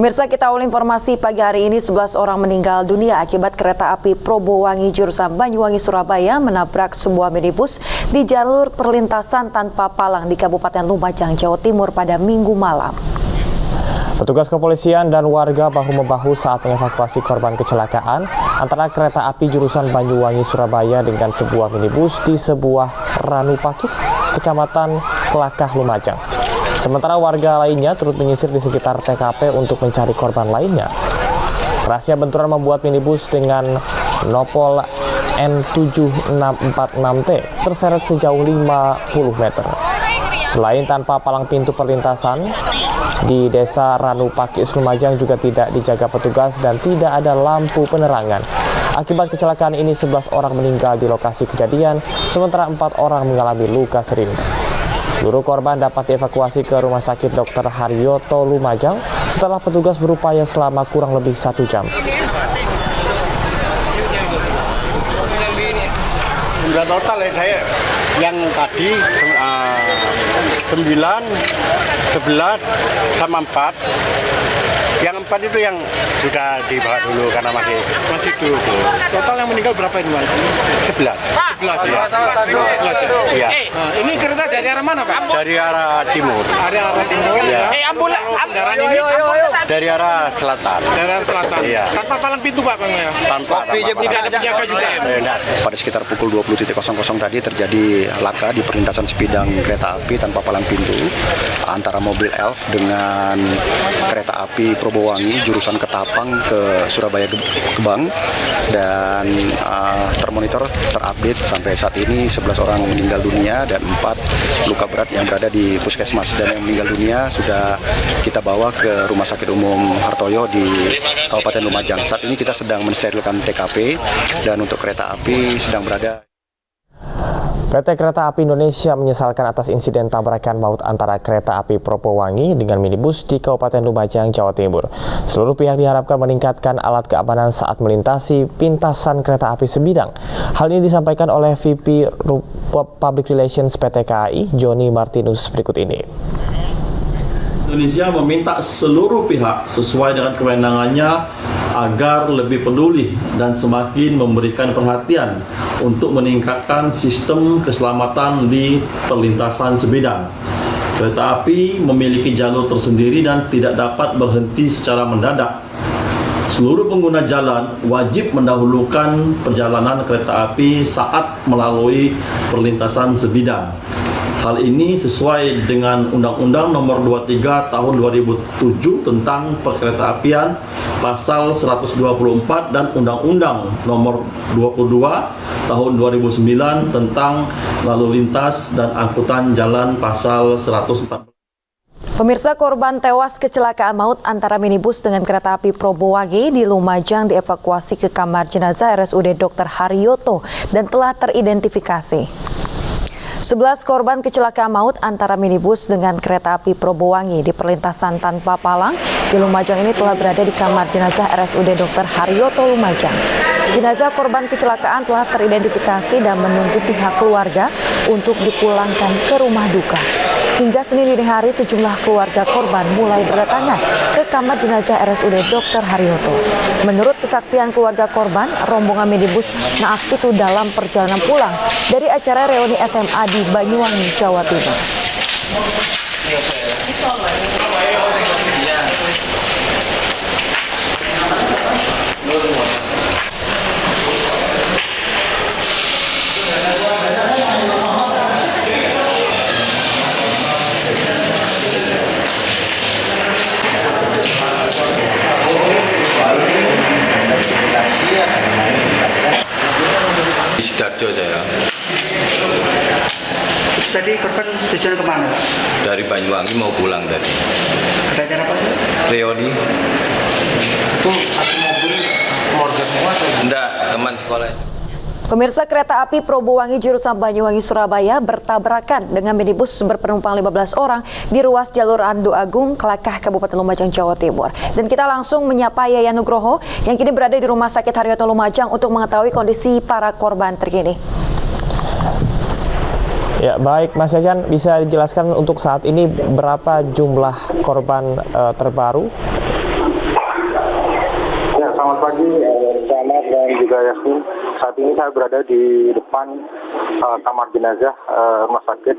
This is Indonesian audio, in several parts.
Pemirsa, kita awal informasi pagi hari ini 11 orang meninggal dunia akibat kereta api Probowangi jurusan Banyuwangi Surabaya menabrak sebuah minibus di jalur perlintasan tanpa palang di Kabupaten Lumajang, Jawa Timur pada Minggu malam. Petugas kepolisian dan warga bahu-membahu saat mengevakuasi korban kecelakaan antara kereta api jurusan Banyuwangi Surabaya dengan sebuah minibus di sebuah Ranu Pakis, Kecamatan Kelakah, Lumajang. Sementara warga lainnya turut menyisir di sekitar TKP untuk mencari korban lainnya. Kerasnya benturan membuat minibus dengan nopol N7646T terseret sejauh 50 meter. Selain tanpa palang pintu perlintasan, di desa Ranu Pakis, Lumajang juga tidak dijaga petugas dan tidak ada lampu penerangan. Akibat kecelakaan ini 11 orang meninggal di lokasi kejadian, sementara 4 orang mengalami luka serius. Seluruh korban dapat dievakuasi ke Rumah Sakit Dr. Haryoto Lumajang setelah petugas berupaya selama kurang lebih 1 jam. Jumlah total ya saya yang tadi 9, 11 sama 4. Yang 4 itu yang sudah dibawa dulu karena masih duduk. Total yang meninggal berapa ini, Mas? 11. 11 ya. 11 Iya. Nah, ini kereta dari arah mana, Pak? Dari arah timur. Dari arah timur. Iya. Kendaraan ini Dari arah selatan. dari arah selatan. Iya. Tanpa palang pintu, Pak, Bang ya. Tanpa Tidak ada penjaga juga. Pada sekitar pukul 20.00 tadi terjadi laka di perlintasan sebidang kereta api tanpa palang pintu antara mobil Elf dengan kereta api Probowangi jurusan Ketapang ke Surabaya Gebang, dan termonitor terupdate sampai saat ini 11 orang meninggal dunia dan 4 luka berat yang berada di puskesmas, dan yang meninggal dunia sudah kita bawa ke Rumah Sakit Umum Hartoyo di Kabupaten Lumajang. Saat ini kita sedang mensterilkan TKP dan untuk kereta api sedang berada. PT Kereta Api Indonesia menyesalkan atas insiden tabrakan maut antara kereta api Probowangi dengan minibus di Kabupaten Lumajang, Jawa Timur. Seluruh pihak diharapkan meningkatkan alat keamanan saat melintasi pintasan kereta api sebidang. Hal ini disampaikan oleh VP Public Relations PT KAI, Joni Martinus, berikut ini. Indonesia meminta seluruh pihak sesuai dengan kewenangannya agar lebih peduli dan semakin memberikan perhatian untuk meningkatkan sistem keselamatan di perlintasan sebidang. Kereta api memiliki jalur tersendiri dan tidak dapat berhenti secara mendadak. Seluruh pengguna jalan wajib mendahulukan perjalanan kereta api saat melalui perlintasan sebidang. Hal ini sesuai dengan Undang-Undang Nomor 23 Tahun 2007 tentang Perkeretaapian Pasal 124 dan Undang-Undang Nomor 22 Tahun 2009 tentang Lalu Lintas dan Angkutan Jalan Pasal 114. Pemirsa, korban tewas kecelakaan maut antara minibus dengan kereta api Probowangi di Lumajang dievakuasi ke kamar jenazah RSUD Dr. Haryoto dan telah teridentifikasi. 11 korban kecelakaan maut antara minibus dengan kereta api Probowangi di perlintasan tanpa palang di Lumajang ini telah berada di kamar jenazah RSUD Dr. Haryoto Lumajang. Jenazah korban kecelakaan telah teridentifikasi dan menunggu pihak keluarga untuk dipulangkan ke rumah duka. Hingga Senin dini hari sejumlah keluarga korban mulai berdatangan ke kamar jenazah RSUD Dr. Haryoto. Menurut kesaksian keluarga korban, rombongan minibus naas itu dalam perjalanan pulang dari acara reuni SMA di Banyuwangi, Jawa Timur. Sidoarjo saya. Tadi korban tujuan kemana? Dari Banyuwangi mau pulang tadi. Ada acara apa? Reuni. Itu satu mobil keluarga semua atau? Enggak, teman sekolah. Pemirsa, kereta api Probowangi jurusan Banyuwangi Surabaya bertabrakan dengan minibus berpenumpang 15 orang di ruas jalur Andu Agung, Kelakah, Kabupaten Lumajang, Jawa Timur. Dan kita langsung menyapa Yayan Nugroho yang kini berada di Rumah Sakit Haryoto Lumajang untuk mengetahui kondisi para korban terkini. Ya, baik Mas Yayan, bisa dijelaskan untuk saat ini berapa jumlah korban terbaru? Selamat pagi, Selamat dan juga Yasmin. Saat ini saya berada di depan kamar jenazah Rumah Sakit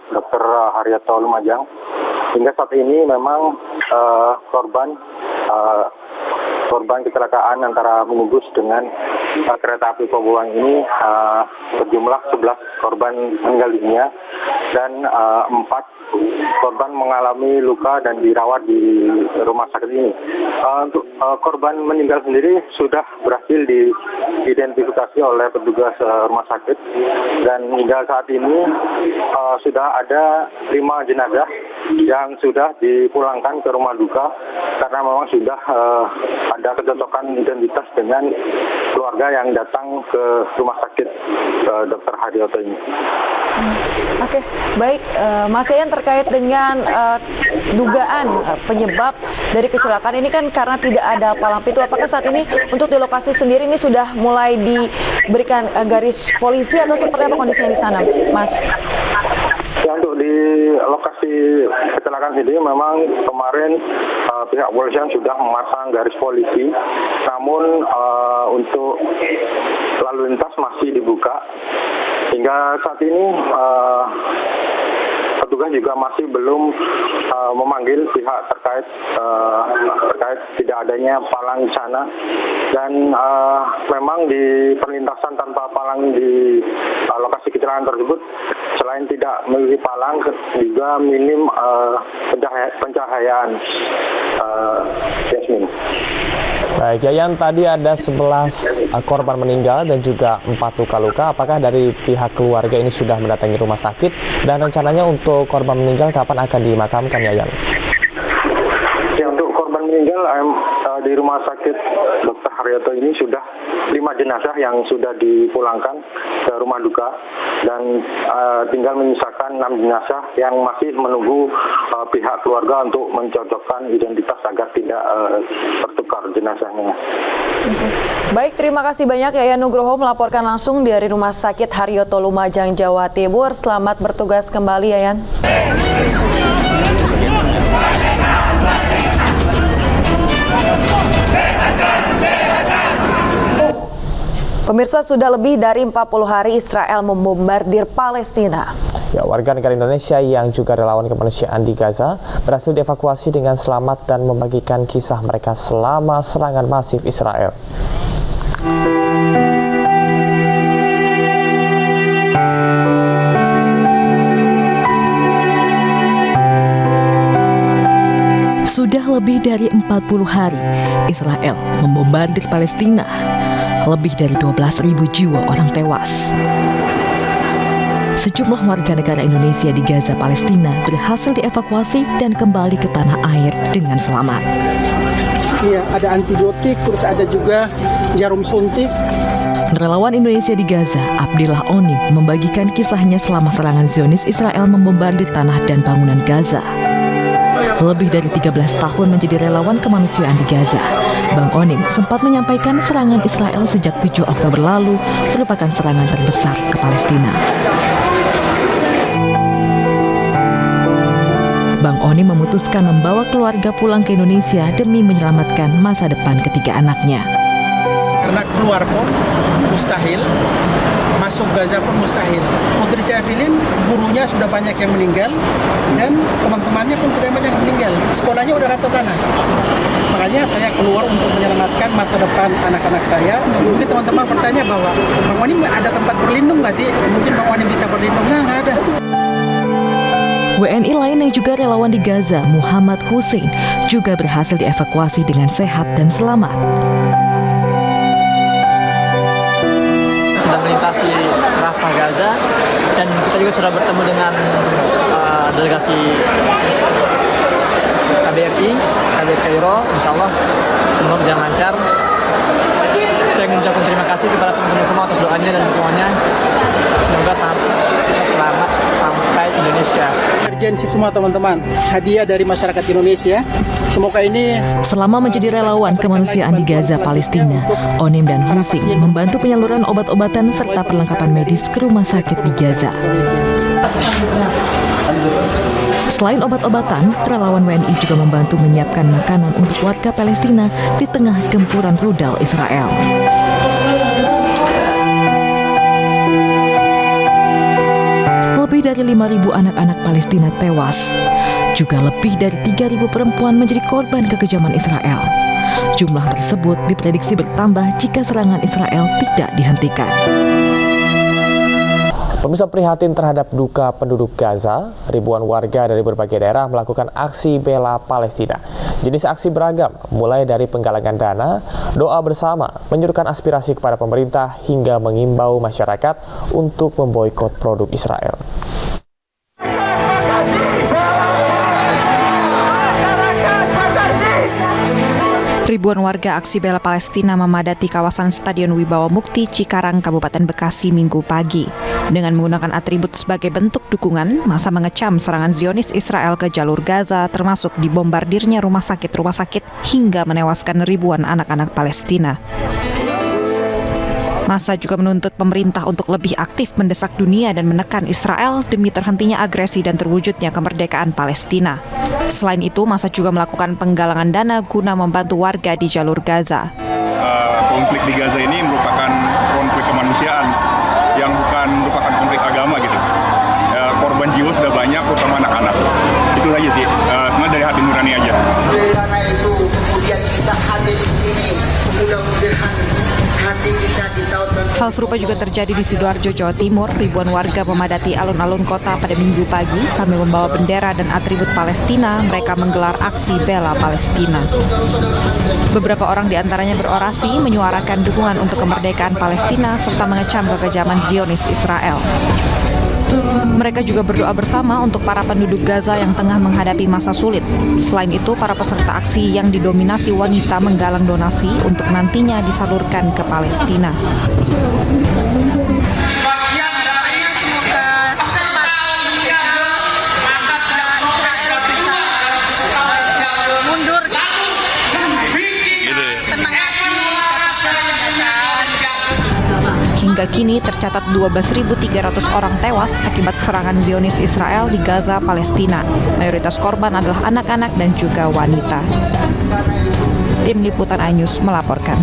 Dr. Haryoto Lumajang. Hingga saat ini memang korban kecelakaan antara minibus dengan kereta api Probowangi ini berjumlah 11 korban meninggal dunia dan 4 korban mengalami luka dan dirawat di rumah sakit ini. Untuk korban meninggal sendiri sudah berhasil diidentifikasi oleh petugas rumah sakit dan hingga saat ini sudah ada 5 jenazah yang sudah dipulangkan ke rumah duka karena memang sudah ada kecocokan identitas dengan keluarga yang datang ke rumah sakit Dr. Haryoto ini. Oke, baik. Mas Yayan, terkait dengan dugaan penyebab dari kecelakaan ini kan karena tidak ada palang pintu. Apakah saat ini untuk di lokasi sendiri ini sudah mulai diberikan garis polisi atau seperti apa kondisinya di sana, Mas? Ya, untuk di lokasi kecelakaan sendiri memang kemarin pihak kepolisian sudah memasang garis polisi, namun untuk lalu lintas masih dibuka. Hingga saat ini petugas juga masih belum memanggil pihak terkait tidak adanya palang di sana dan memang di perlintasan tanpa palang di lokasi kecelakaan tersebut selain tidak memiliki palang juga minim pencahayaan. Yasmin. Baik, Yayan, tadi ada 11 korban meninggal dan juga 4 luka-luka. Apakah dari pihak keluarga ini sudah mendatangi rumah sakit dan rencananya untuk korban meninggal kapan akan dimakamkan, Yayan? Ya, untuk korban meninggal di rumah sakit Dr. Haryoto ini sudah 5 jenazah yang sudah dipulangkan ke rumah duka dan tinggal menyisakan 6 jenazah yang masih menunggu pihak keluarga untuk mencocokkan identitas agar tidak tertukar jenazahnya. Baik, terima kasih banyak Yayan Nugroho melaporkan langsung dari Rumah Sakit Haryoto Lumajang, Jawa Timur. Selamat bertugas kembali, Yayan. Pemirsa, sudah lebih dari 40 hari Israel membombardir Palestina. Ya, warga negara Indonesia yang juga relawan kemanusiaan di Gaza berhasil dievakuasi dengan selamat dan membagikan kisah mereka selama serangan masif Israel. Sudah lebih dari 40 hari Israel membombardir Palestina. Lebih dari 12.000 jiwa orang tewas. Sejumlah warga negara Indonesia di Gaza, Palestina berhasil dievakuasi dan kembali ke tanah air dengan selamat. Iya, ada antibiotik, terus ada juga jarum suntik. Relawan Indonesia di Gaza, Abdillah Onim, membagikan kisahnya selama serangan Zionis Israel membombardir tanah dan bangunan Gaza. Lebih dari 13 tahun menjadi relawan kemanusiaan di Gaza, Bang Onim sempat menyampaikan serangan Israel sejak 7 Oktober lalu merupakan serangan terbesar ke Palestina. Bang Onim memutuskan membawa keluarga pulang ke Indonesia demi menyelamatkan masa depan ketiga anaknya. Karena keluar pun mustahil, masuk Gaza pun mustahil. Untuk saya film, gurunya sudah banyak yang meninggal dan teman-temannya pun sudah banyak yang meninggal. Sekolahnya udah rata tanah. Makanya saya keluar untuk menyelamatkan masa depan anak-anak saya. Mungkin teman-teman bertanya bahwa Bang Onim ada tempat berlindung nggak sih? Mungkin Bang Onim bisa berlindung. Nggak ada. WNI lain yang juga relawan di Gaza, Muhammad Hussein, juga berhasil dievakuasi dengan sehat dan selamat. Sedang melintasi Rafah Gaza dan kita juga sudah bertemu dengan delegasi KBRI, KBRI Kairo. Insya Allah semua berjalan lancar. Saya ingin mengucapkan terima kasih kepada teman-teman semua atas doanya dan dukungannya. Semoga selamat sampai Indonesia. Emergensi semua teman-teman, hadiah dari masyarakat Indonesia. Semoga ini. Selama menjadi relawan kemanusiaan di Gaza, Palestina, Onim dan Hussein membantu penyaluran obat-obatan serta perlengkapan medis ke rumah sakit di Gaza. Selain obat-obatan, relawan WNI juga membantu menyiapkan makanan untuk warga Palestina di tengah gempuran rudal Israel. Lebih dari 5.000 anak-anak Palestina tewas. Juga lebih dari 3.000 perempuan menjadi korban kekejaman Israel. Jumlah tersebut diprediksi bertambah jika serangan Israel tidak dihentikan. Pemirsa, prihatin terhadap duka penduduk Gaza, ribuan warga dari berbagai daerah melakukan aksi bela Palestina. Jenis aksi beragam, mulai dari penggalangan dana, doa bersama, menyerukan aspirasi kepada pemerintah, hingga mengimbau masyarakat untuk memboikot produk Israel. Ribuan warga aksi bela Palestina memadati kawasan Stadion Wibawa Mukti, Cikarang, Kabupaten Bekasi, Minggu pagi. Dengan menggunakan atribut sebagai bentuk dukungan, massa mengecam serangan Zionis Israel ke jalur Gaza, termasuk dibombardirnya rumah sakit hingga menewaskan ribuan anak-anak Palestina. Massa juga menuntut pemerintah untuk lebih aktif mendesak dunia dan menekan Israel demi terhentinya agresi dan terwujudnya kemerdekaan Palestina. Selain itu, massa juga melakukan penggalangan dana guna membantu warga di jalur Gaza. Konflik di Gaza ini merupakan konflik kemanusiaan yang bukan merupakan konflik agama gitu. Korban jiwa sudah banyak, terutama anak-anak. Itu saja sih, sebenarnya dari hati nurani aja. Karena itu kemudian kita hadir di sini, mudah-mudahan hati kita ditautkan. Hal serupa juga terjadi di Sidoarjo, Jawa Timur. Ribuan warga memadati alun-alun kota pada Minggu pagi sambil membawa bendera dan atribut Palestina. Mereka menggelar aksi bela Palestina. Beberapa orang di antaranya berorasi menyuarakan dukungan untuk kemerdekaan Palestina serta mengecam kekejaman Zionis Israel. Mereka juga berdoa bersama untuk para penduduk Gaza yang tengah menghadapi masa sulit. Selain itu, para peserta aksi yang didominasi wanita menggalang donasi untuk nantinya disalurkan ke Palestina. Hingga kini tercatat 12.300 orang tewas akibat serangan Zionis Israel di Gaza, Palestina. Mayoritas korban adalah anak-anak dan juga wanita. Tim Liputan iNews melaporkan.